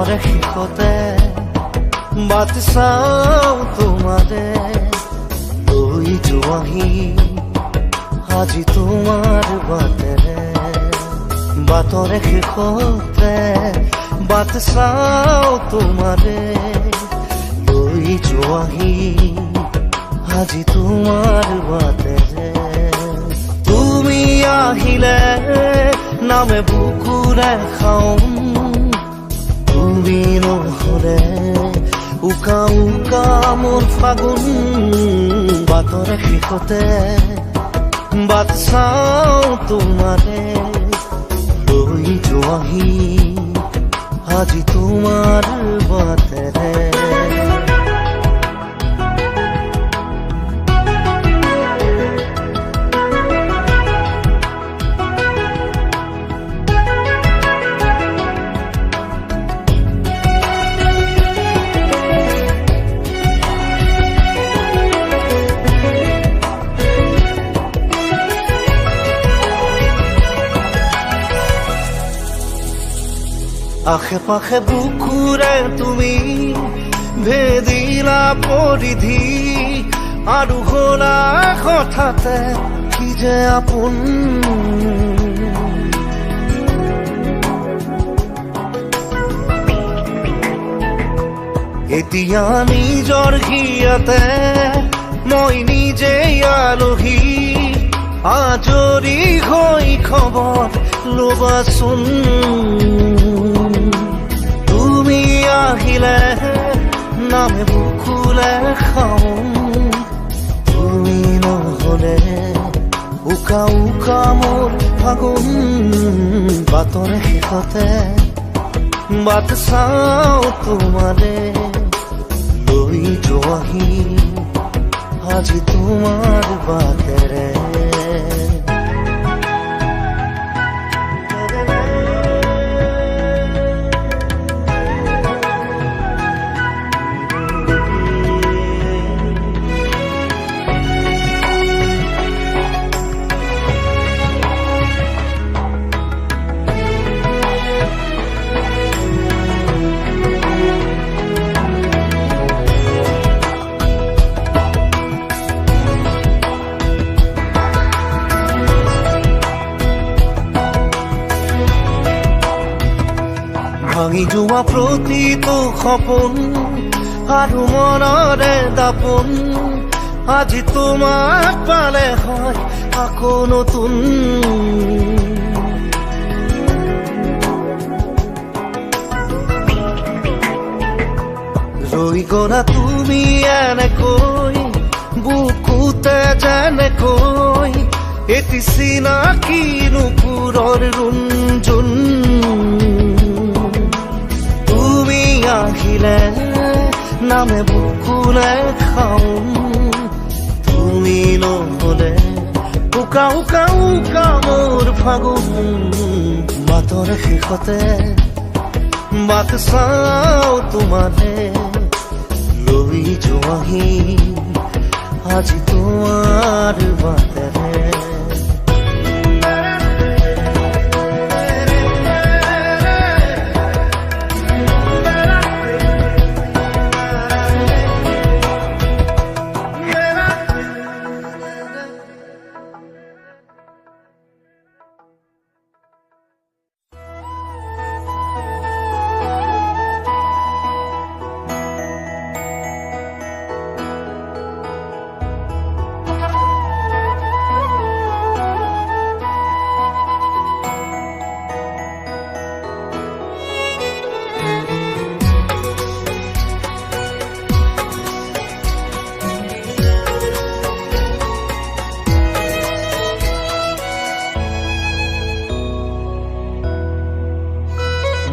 বাটৰে শেষতে বাট চাওঁ তোমাৰে লৈ যোৱাহি আজি তোমাৰ বাটেৰে বাটৰে শেষতে বাট চাওঁ তোমাৰে লৈ যোৱাহি আজি তোমাৰ বাটেৰে তুমি আহিলে নামে বুকুৰে খাওঁ তুমি নহ'লে উকা উকা মোৰ ফাগুন বাটৰে শেষতে বাট চাওঁ তোমাৰে লৈ যোৱাহি আজি তোমাৰ বাটেৰে আশে পাশে বুকুৰে তুমি ভেদিলা পৰিধি আৰু হলা হঠাতে কি যে আপোন এতিয়া নিজৰ হিয়াতে মই নিজে আলহী আজৰি হৈ খবৰ ল'বাচোন তুমি আহিলে নামে বুকুলে খাওঁ তুমি নহ'লে উকা উকা মোৰ ফাগুন বাটৰে শেষতে বাট চাওঁ তোমাৰে লৈ যোৱাহি আজি তোমাৰ বাটেৰে ভাঙি যোৱা প্ৰতিটো সপোন আৰু মনৰে দাপোন আজি তোমাক পালে হয় আকৌ নতুন ৰৈ গ'লা তুমি এনেকৈ বুকুতে যেনেকৈ এটি চিনাকি নুপুৰৰ ৰুণজুন আহিলে নামে বুকুলে খাওঁ তুমি নহ'লে উকা উকা উকা মোৰ ফাগুন বাটৰে শেষতে বাট চাওঁ তোমাৰে লৈ যোৱাহি আজি তোমাৰ বাটেৰে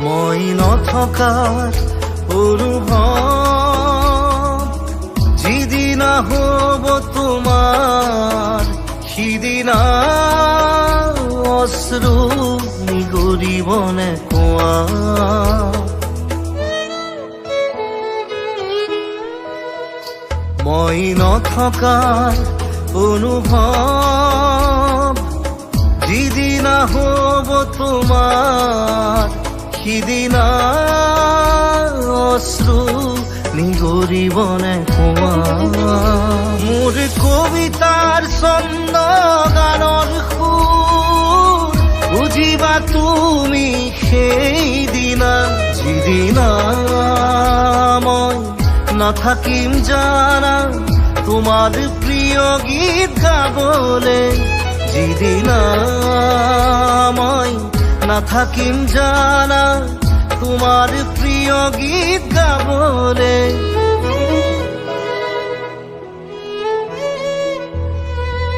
মই নথকাৰ অনুভৱ যিদিনা হ'ব তোমাৰ সিদিনা অশ্ৰু নিগৰিবনে কোৱা মই নথকাৰ অনুভৱ যিদিনা হ'ব তোমাৰ সিদিনা অশ্ৰু নিগৰিবনে কোৱা মোৰ কবিতাৰ ছন্দ গানৰ সুৰ বুজিবা তুমি সেইদিনা যিদিনা মই নাথাকিম জানা তোমাৰ প্ৰিয় গীত গাবলে যিদিনা মই নাথাকিম জানা তোমাৰ প্ৰিয় গীত গাবলে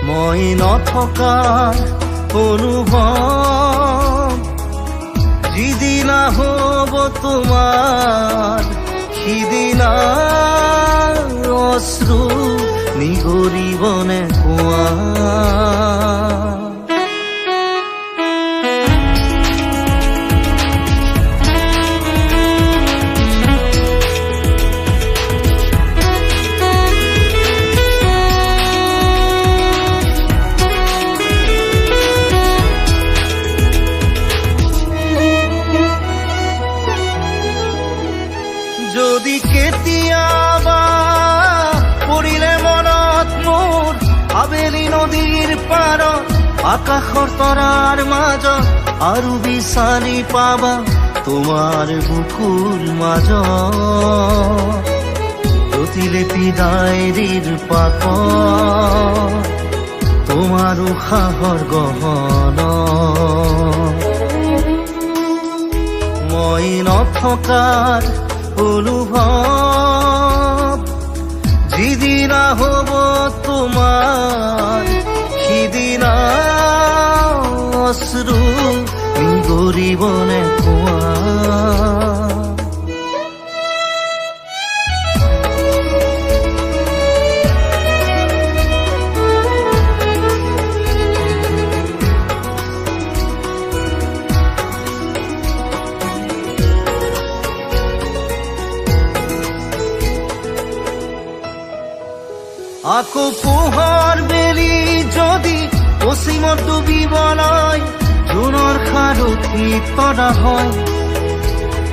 মই নথকা অনুভৱ যিদিনা হ'ব তোমাৰ সিদিনা অশ্ৰু নিগৰিবনে কোৱা যদি কেতিয়াবা পৰিলে মনত মোৰ আবেলি নদীৰ পাৰত আকাশৰ তৰাৰ মাজত আৰু বিচাৰি পাবা তোমাৰ বুকুৰ মাজত প্ৰতিলিপি ডায়েৰীৰ পাতত তোমাৰ উশাহৰ গহনত মই নথকাৰ অনুভৱ যিদিনা হ'ব তোমাৰ সিদিনা অশ্ৰু নিগৰিবনে কোৱা আকৌ পোহৰ বেলি যদি পশ্চিমত ডুবিবলৈ জোনৰ সাৰথি তৰা হয়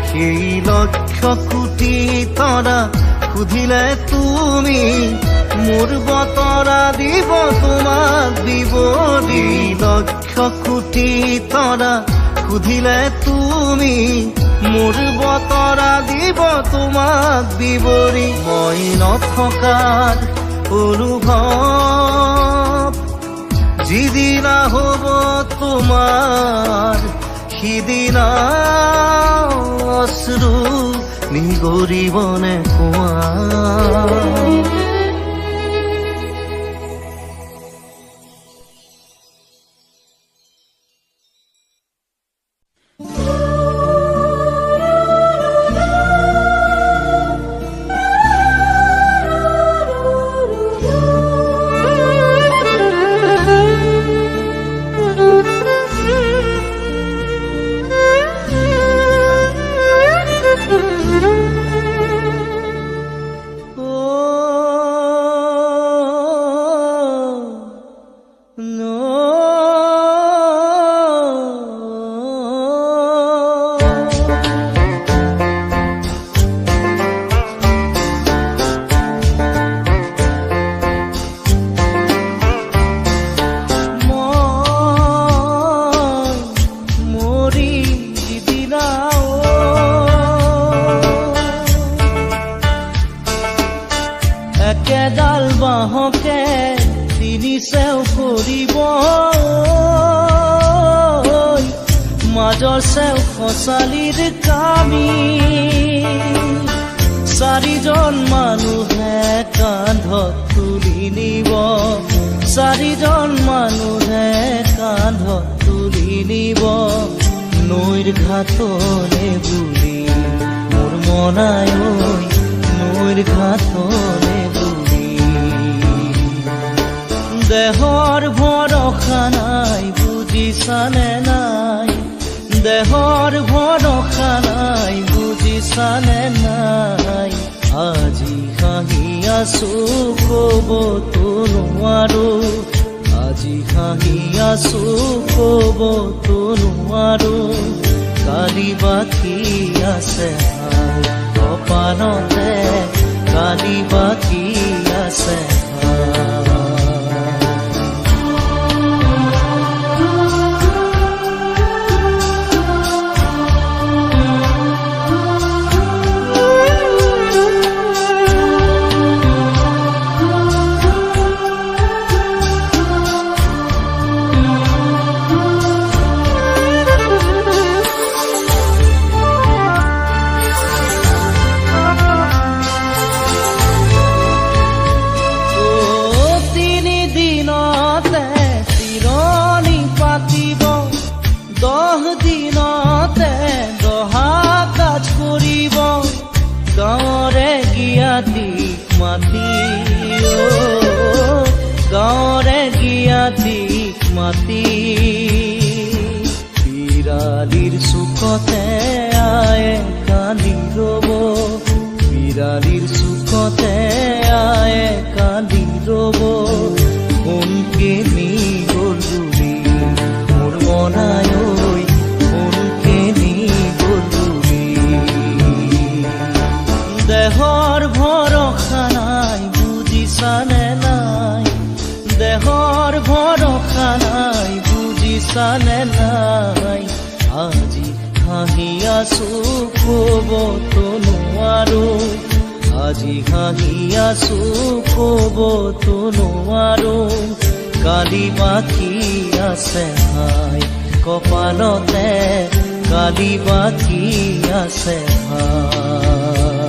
সেই লক্ষ কোটি তৰা সুধিলে তুমি মোৰ বতৰা দিব তোমাক বিৱৰি লক্ষ কোটি তৰা সুধিলে তুমি মোৰ বতৰা দিব তোমাক বিৱৰি মই নথকাৰ অনুভৱ যিদিনা হ'ব তোমাৰ সিদিনা অশ্ৰু নিগৰিবনে কোৱা একেডাল বাঁহকে তিনি চেও কৰিব মাজৰ চেও খচালিৰ কামি চাৰিজন মানুহে কান্ধত তুলি নিব চাৰিজন মানুহে কান্ধত তুলি নিব নৈৰ ঘাটলে বুলি মোৰ মনাই নৈৰ ঘাটলে দেহৰ ভৰসা নাই বুজিছানে নাই দেহৰ ভৰসা নাই বুজিছানে নাই আজি হাঁহি আছো ক'বতো নোৱাৰো আজি হাঁহি আছো ক'বতো নোৱাৰো কালি বাকি আছে হাই কপালতে কালি বাকি আছে গাঁৱৰে জ্ঞাতিক মাতি গাঁৱৰে জ্ঞাতিক মাতি বিৰালিৰ চুকতে আয়ে কালি ৰব বিৰালিৰ চুকতে আয়ে কালি ৰব কোনকে নি গ'লি মোৰ মনাই কোনকে নি গ'লি দেহৰ ভৰসা নাই বুজিছানে নাই দেহৰ ভৰসা নাই বুজিছানে নাই আজি হাঁহি আছো ক'বতো নোৱাৰো আজি হাঁহি আছো ক'বতো নোৱাৰো কালি বাকি আছে হাই কপালতে কালি বাকি আছে হাই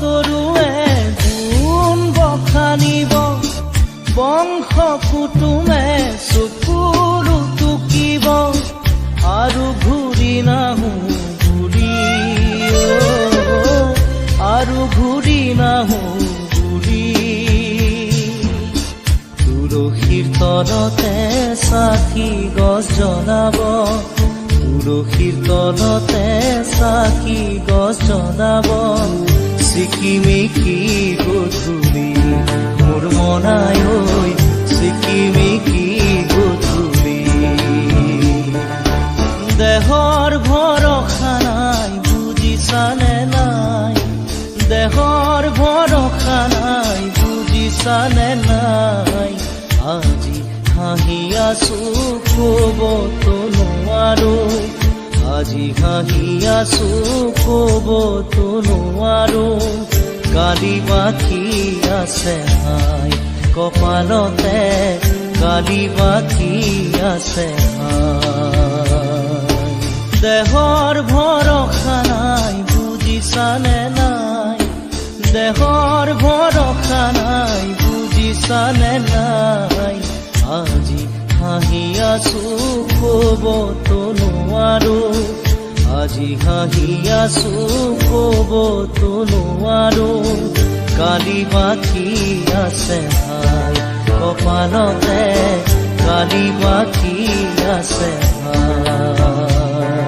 তৰুৱে গুণ বখানিব বংশ কুটুমে চকুৰু টুকিব আৰু ঘূৰি নাহো ঘূৰি আৰু ঘূৰি নাহো ঘূৰি তুলসীৰ তলতে চাকি গছ জ্বলাব তুলসীৰ তলতে চাকি গছ জ্বলাব চিকিমিকি গধূলি মোৰ মনাই চিকিমিকি গধূলি দেহৰ ভৰসা নাই বুজিছানে নাই দেহৰ ভৰসা নাই বুজিছানে নাই আজি হাঁহি আছো ক'বতো নোৱাৰো আজি হাঁহি আছো ক'বতো নোৱাৰো কালি বাকি আছে হাই কপালতে কালি বাকি আছে হাই দেহৰ ভৰসা নাই বুজিছানে নাই দেহৰ ভৰসা নাই বুজিছানে নাই আজি হাঁহি আছো ক'বতো নোৱাৰো আজি হাঁহি আছো ক'বতো নোৱাৰো কালি বাকি আছে হাই কপালতে কালি বাকি আছে হাই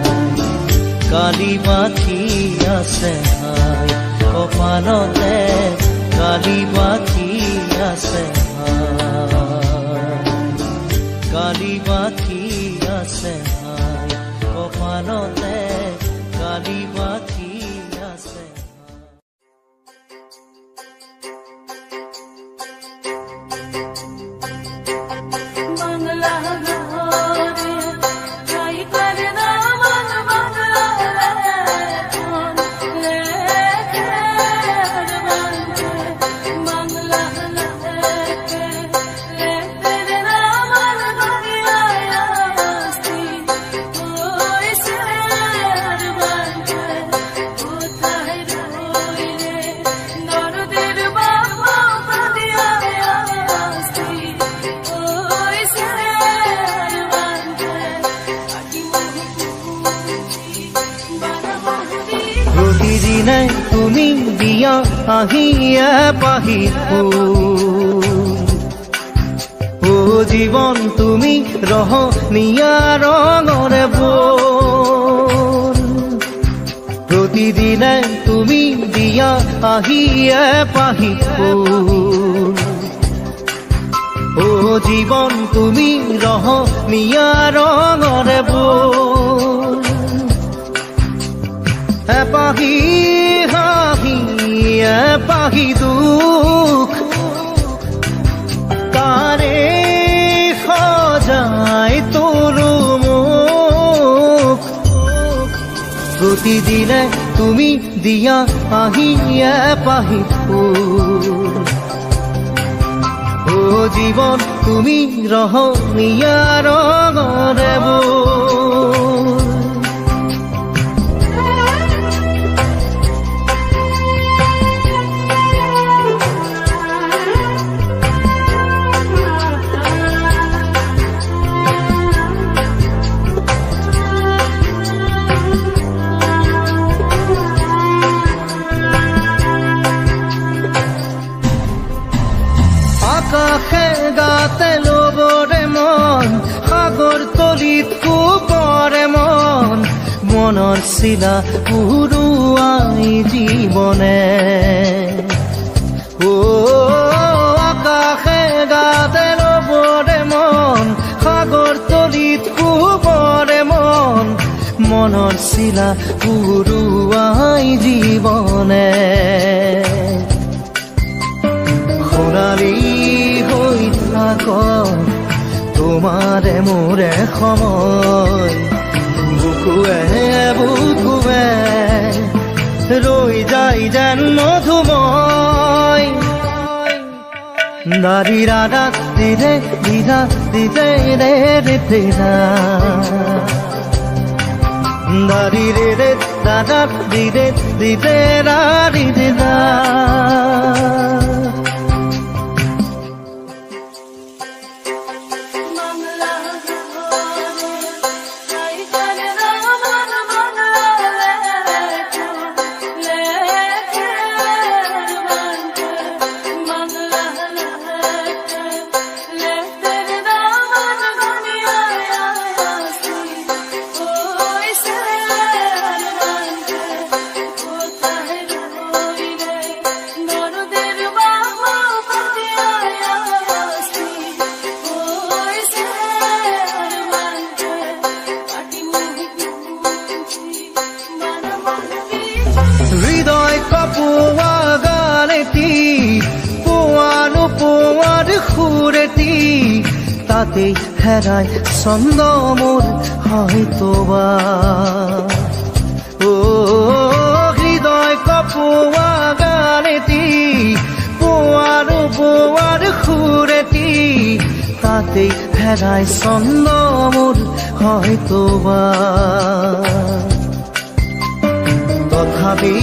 কালি বাকি আছে হাই কপালতে কালি বাকি আছে কালি বাকি আছে হাই কপালতে কালি বাকি আছে Bye. প্ৰতিদিনে তুমি দিয়া আহিয়ে পাহি ফুল জীৱন তুমি ৰহনীয়া ৰঙৰে বল প্ৰতিদিনে তুমি দিয়া আহিয়ে পাহি ফুল জীৱন তুমি ৰহনীয়া ৰঙৰে বল এপাহি হাঁহি এপাহি দুখ তাৰে সজাই তোৰো মুখ প্ৰতিদিনে তুমি দিয়া আহিয়ে পাহি ফুল জীৱন তুমি ৰহনীয়া ৰঙৰে বল আকাশে গাতে লবৰে মন সাগৰ তলিত কুপৰে মন মনৰ চিলা উৰুৱাই জীৱনে আকাশে গাতে লবৰে মন সাগৰ তলিত কুপৰে মন মনৰ চিলা উৰুৱাই জীৱনে সোণালী হৈ থাক তোমাৰে মোৰে সময় বুকুৱে বুকুৱে ৰৈ যায় যেন মধুময় দাৰি ৰাধা দিদে দিদা দিদে ৰে ৰে দিদা দাৰি ৰে ৰে দাদা দিদে দিদে ৰাৰি দিদা হৃদয় কপোৱা গানেতি পোৱানো পোৱাৰ সুৰেতি তাতেই হেৰাই ছন্দ মোৰ হয়তোবা হৃদয় কপোৱা গানেতি পোৱানো পোৱাৰ সুৰেতি তাতেই হেৰাই ছন্দ মোৰ হয়তোবা তথাপি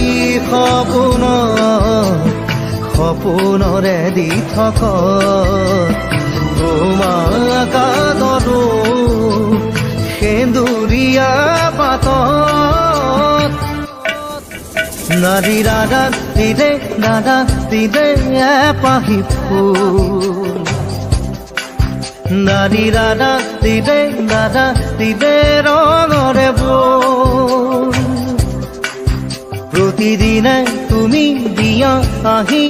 সপোনৰে দি থকা তোমাক আদৰো সেন্দুৰীয়া পাতত নাৰী ৰাধা দিদে এপাহি ফুল নাৰী ৰাধা দিদে ৰঙৰে বল প্ৰতিদিনে তুমি দিয়া আহি